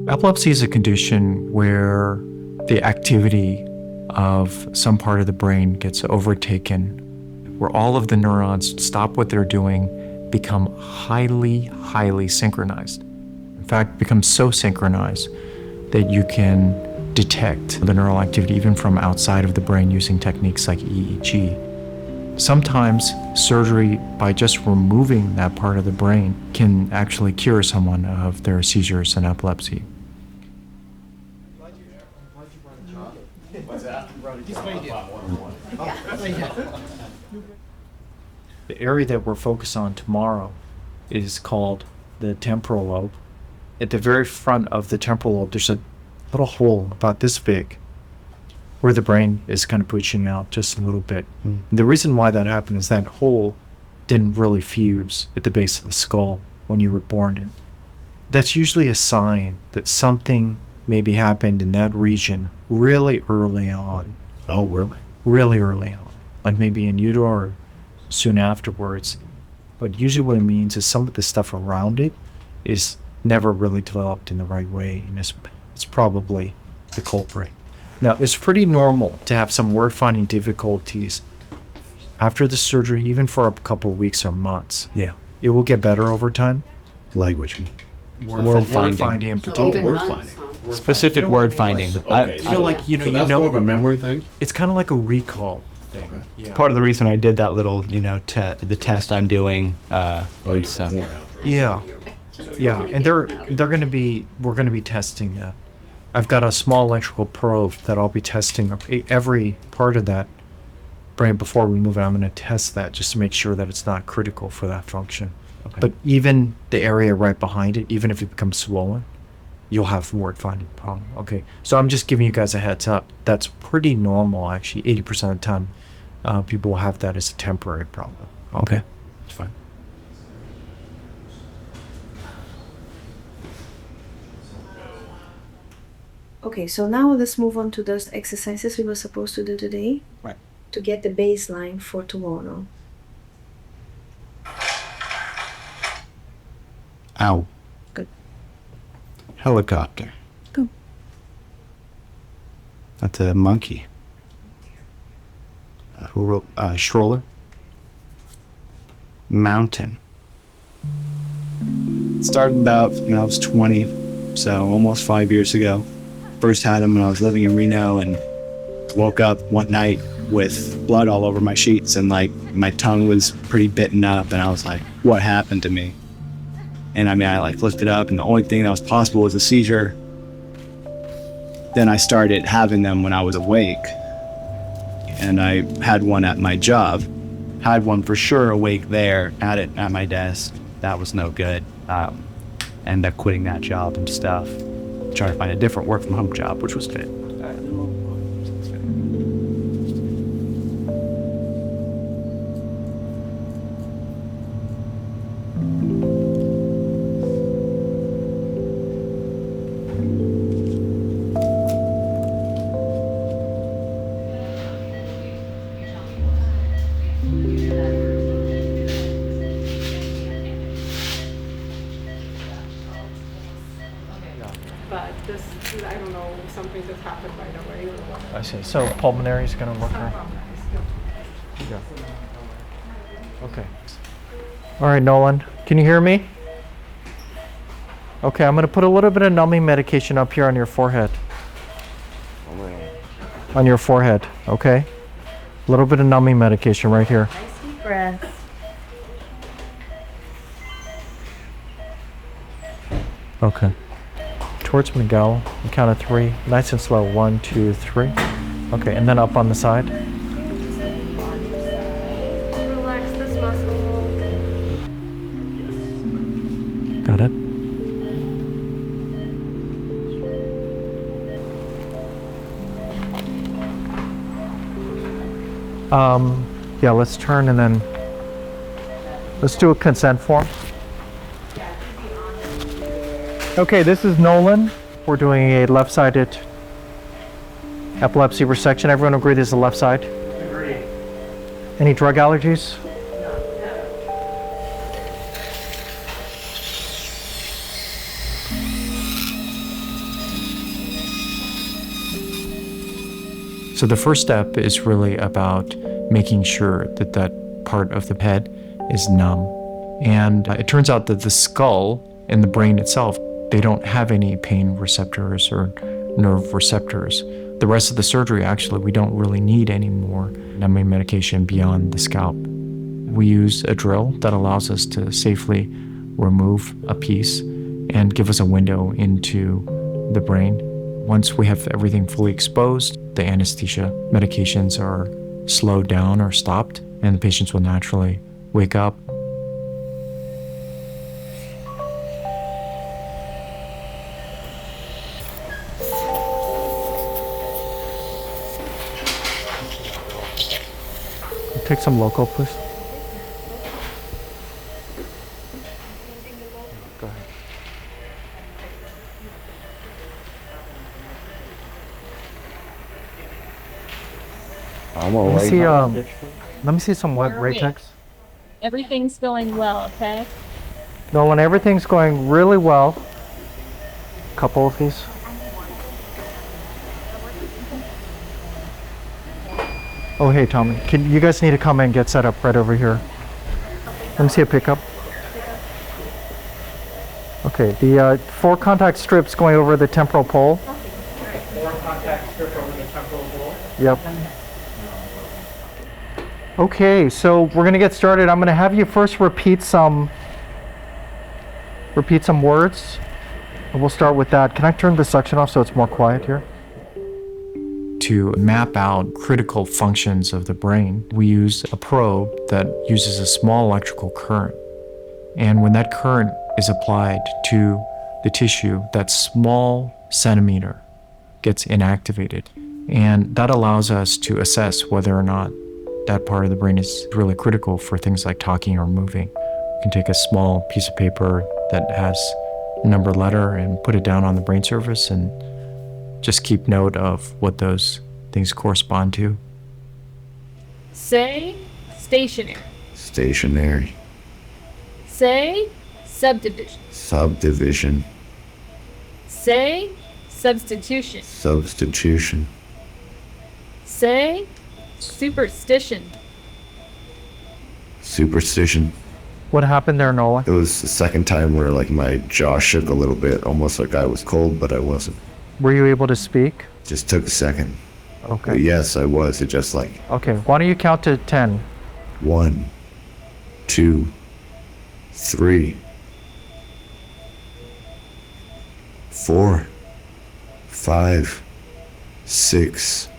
Epilepsy is a condition where the activity of some part of the brain gets overtaken, where all of the neurons stop what they're doing, become highly synchronized. In fact, become so synchronized that you can detect the neural activity even from outside of the brain using techniques like EEG. Sometimes surgery, by just removing that part of the brain, can actually cure someone of their seizures and epilepsy. The area that we're focused on tomorrow is called the temporal lobe. At the very front of the temporal lobe, there's a little hole about this big where the brain is kind of pushing out just a little bit. The reason why that happened is that hole didn't really fuse at the base of the skull when you were born in. That's usually a sign that something maybe happened in that region really early on. Oh, really? Really early on. Like maybe in utero or soon afterwards. But usually what it means is some of the stuff around it is never really developed in the right way, and it's probably the culprit. Now, it's pretty normal to have some word-finding difficulties after the surgery, even for a couple of weeks or months. Yeah. It will get better over time. Language. Word finding in particular. Word finding. Specific word finding. Okay. I feel like, So that's more of a memory thing? it's kind of like a recall thing. Yeah. Part of the reason I did that little, the test I'm doing. So. Yeah, and we're gonna be testing that. I've got a small electrical probe that I'll be testing every part of that brain before we move it. I'm gonna test that just to make sure that it's not critical for that function. Okay. But even the area right behind it, even if it becomes swollen, you'll have word finding problem. Okay, so I'm just giving you guys a heads up. That's pretty normal, actually. 80% of the time, people will have that as a temporary problem. Okay. It's fine. Okay, so now let's move on to those exercises we were supposed to do today. Right. To get the baseline for tomorrow. Ow. Good. Helicopter. Go. That's a monkey. Who wrote stroller? Mountain. Started about when I was 20, so almost 5 years ago. First had him when I was living in Reno, and woke up one night with blood all over my sheets, and like my tongue was pretty bitten up, and I was like, what happened to me? And I mean, I like lifted up, and the only thing that was possible was a seizure. Then I started having them when I was awake, and I had one at my job. Had one for sure awake there, had it at my desk. That was no good. Ended up quitting that job and stuff. Trying to find a different work from home job, which was good. But this, I don't know, something that happened right away or what. I see. So pulmonary is going to look her. Yeah. Okay. All right, Nolan, can you hear me? Okay, I'm going to put a little bit of numbing medication up here on your forehead. On your forehead, okay? A little bit of numbing medication right here. Nice deep breath. Okay. Towards Miguel, the count of 3. Nice and slow. 1, 2, 3. Okay, and then up on the side. Relax this muscle. Got it. Yeah, let's turn and then let's do a consent form. Okay, this is Nolan. We're doing a left-sided epilepsy resection. Everyone agree this is the left side? Agree. Any drug allergies? So the first step is really about making sure that that part of the head is numb. And it turns out that the skull and the brain itself, they don't have any pain receptors or nerve receptors. The rest of the surgery, actually, we don't really need any more numbing medication beyond the scalp. We use a drill that allows us to safely remove a piece and give us a window into the brain. Once we have everything fully exposed, the anesthesia medications are slowed down or stopped, and the patients will naturally wake up. Take some local, please. Go ahead. I'm all right. Let me see some wet Ratex. Everything's going well, okay? Nolan, everything's going really well. Couple of these. Oh, hey, Tommy. You guys need to come and get set up right over here. Let me see a pickup. Okay, the 4 contact strips going over the temporal pole. 4 contact strip over the temporal pole. Yep. Okay, so we're gonna get started. I'm gonna have you first repeat some words, and we'll start with that. Can I turn the suction off so it's more quiet here? To map out critical functions of the brain, we use a probe that uses a small electrical current. And when that current is applied to the tissue, that small centimeter gets inactivated. And that allows us to assess whether or not that part of the brain is really critical for things like talking or moving. You can take a small piece of paper that has a numbered letter and put it down on the brain surface and just keep note of what those things correspond to. Say stationary. Stationary. Say subdivision. Subdivision. Say substitution. Substitution. Say superstition. Superstition. What happened there, Nolan? It was the second time where like my jaw shook a little bit, almost like I was cold, but I wasn't. Were you able to speak? Just took a second. Okay. But yes, I was. It just like Okay, why don't you count to 10? 1, 2, 3, 4, 5, 6,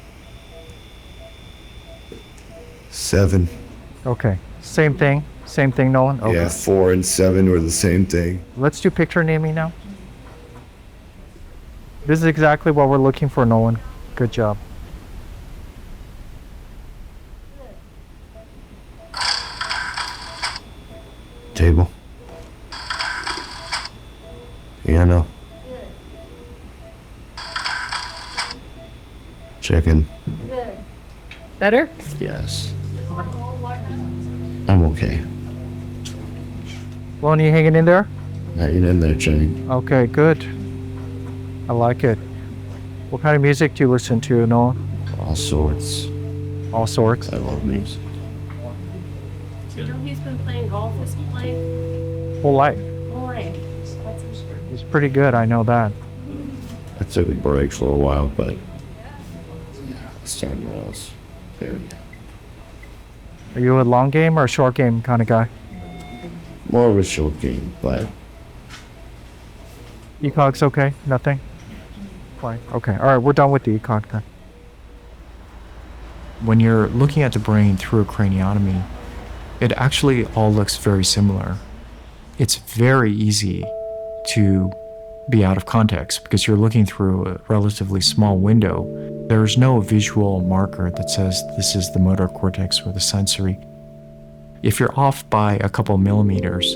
7. Okay, same thing, Nolan? Okay. Yeah, 4 and 7 were the same thing. Let's do picture naming now. This is exactly what we're looking for, Nolan. Good job. Table. Piano. Chicken. Better? Yes. I'm okay. Lon, you hanging in there? Hanging in there, Chang. Okay, good. I like it. What kind of music do you listen to, Nolan? All sorts. All sorts. I love music. You know he's been playing golf his whole life? Whole life. All right. That's for sure. He's pretty good, I know that. I took a break for a while, but it's time else. There. Are you a long game or a short game kind of guy? More of a short game, but ECOG's okay? Nothing? Fine. Okay. All right, we're done with the ECOG then. When you're looking at the brain through a craniotomy, it actually all looks very similar. It's very easy to be out of context because you're looking through a relatively small window. There's no visual marker that says this is the motor cortex or the sensory. If you're off by a couple millimeters,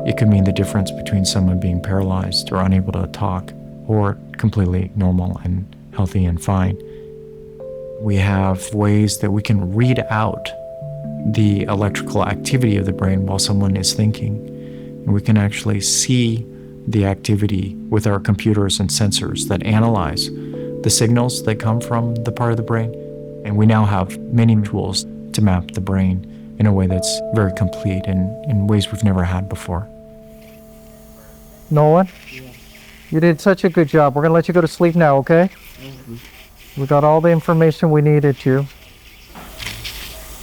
it could mean the difference between someone being paralyzed or unable to talk or completely normal and healthy and fine. We have ways that we can read out the electrical activity of the brain while someone is thinking. And we can actually see the activity with our computers and sensors that analyze the signals that come from the part of the brain And we now have many tools to map the brain in a way that's very complete and in ways we've never had before. Nolan, you did such a good job. We're going to let you go to sleep now, okay? We got all the information we needed you.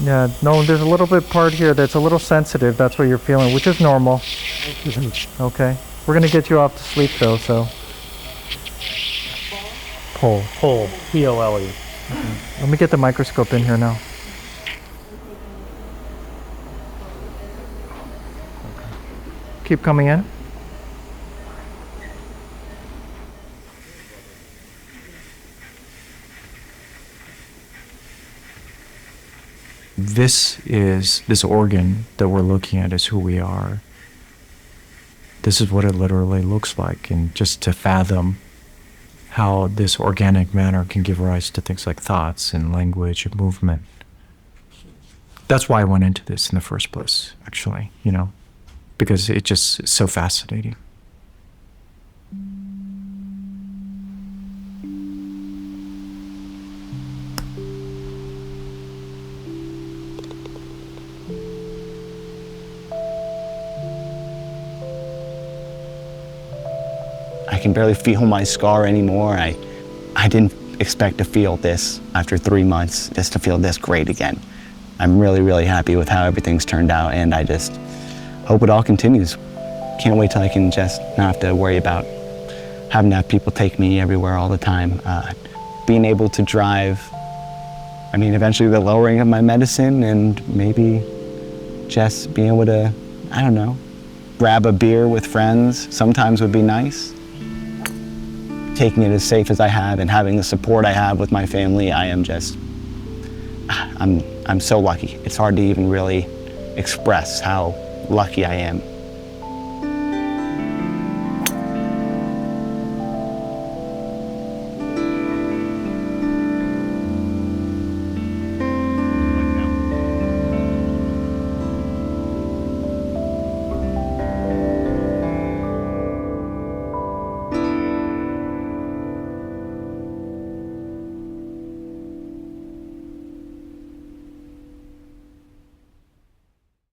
Yeah, Nolan, there's a little bit part here that's a little sensitive. That's what you're feeling, which is normal. Okay. We're going to get you off to sleep, though, so. Pull. Pull. P-O-L-E. Let me get the microscope in here now. Keep coming in. This organ that we're looking at is who we are. This is what it literally looks like, and just to fathom how this organic matter can give rise to things like thoughts and language and movement. That's why I went into this in the first place, actually, because it just is so fascinating. I can barely feel my scar anymore. I didn't expect to feel this after 3 months, just to feel this great again. I'm really, really happy with how everything's turned out, and I just hope it all continues. Can't wait till I can just not have to worry about having to have people take me everywhere all the time. Being able to drive, eventually the lowering of my medicine, and maybe just being able to, I don't know, grab a beer with friends sometimes would be nice. Taking it as safe as I have and having the support I have with my family, I'm so lucky. It's hard to even really express how lucky I am.